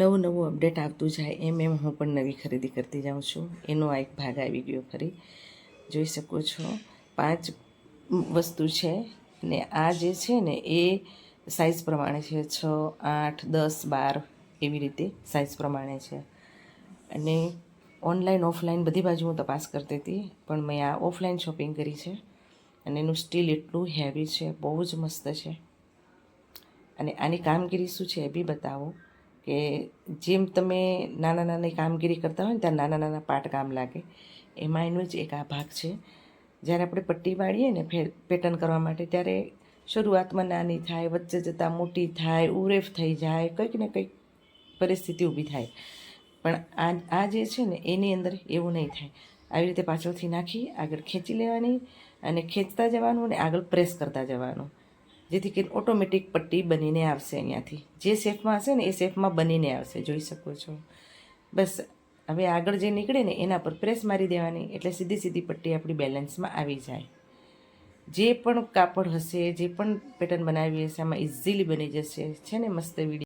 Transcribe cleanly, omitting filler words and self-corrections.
નવું નવું અપડેટ આવતું જાય એમ હું પણ નવી ખરીદી કરતી જાઉં છું. એનો આ એક ભાગ આવી ગયો ખરી. જોઈ શકો છો 5 વસ્તુ છે ને આ જે છે ને એ સાઇઝ પ્રમાણે છે 6, 8, 10, 12 એવી રીતે સાઇઝ પ્રમાણે છે. અને ઓનલાઈન ઓફલાઈન બધી બાજુ હું તપાસ કરતી હતી, પણ મેં આ ઓફલાઈન શોપિંગ કરી છે. અને એનું સ્ટીલ એટલું હેવી છે, બહુ જ મસ્ત છે. અને આની કામગીરી શું છે એ બી બતાવો કે જેમ તમે નાની કામગીરી કરતા હોય ને ત્યારે નાના પાર્ટ કામ લાગે. એમાં એનો જ એક આ ભાગ છે. જ્યારે આપણે પટ્ટી વાળીએ ને પેટર્ન કરવા માટે ત્યારે શરૂઆતમાં નાની થાય, વચ્ચે જતાં મોટી થાય, ઉરેફ થઈ જાય, કંઈક ને કંઈક પરિસ્થિતિ ઊભી થાય. પણ આ જે છે ને એની અંદર એવું નહીં થાય. આવી રીતે પાછળથી નાખી આગળ ખેંચી લેવાની અને ખેંચતા જવાનું અને આગળ પ્રેસ કરતા જવાનું, જેથી કરીને ઓટોમેટિક પટ્ટી બનીને આવશે. અહીંયાથી જે શેપમાં હશે ને એ શેપમાં બનીને આવશે. જોઈ શકો છો. બસ હવે આગળ જે નીકળે ને એના પર પ્રેસ મારી દેવાની, એટલે સીધી સીધી પટ્ટી આપણી બેલેન્સમાં આવી જાય. જે પણ કાપડ હશે, જે પણ પેટર્ન બનાવી હશે, આમાં ઇઝીલી બની જશે. છે ને મસ્ત વિડીયો.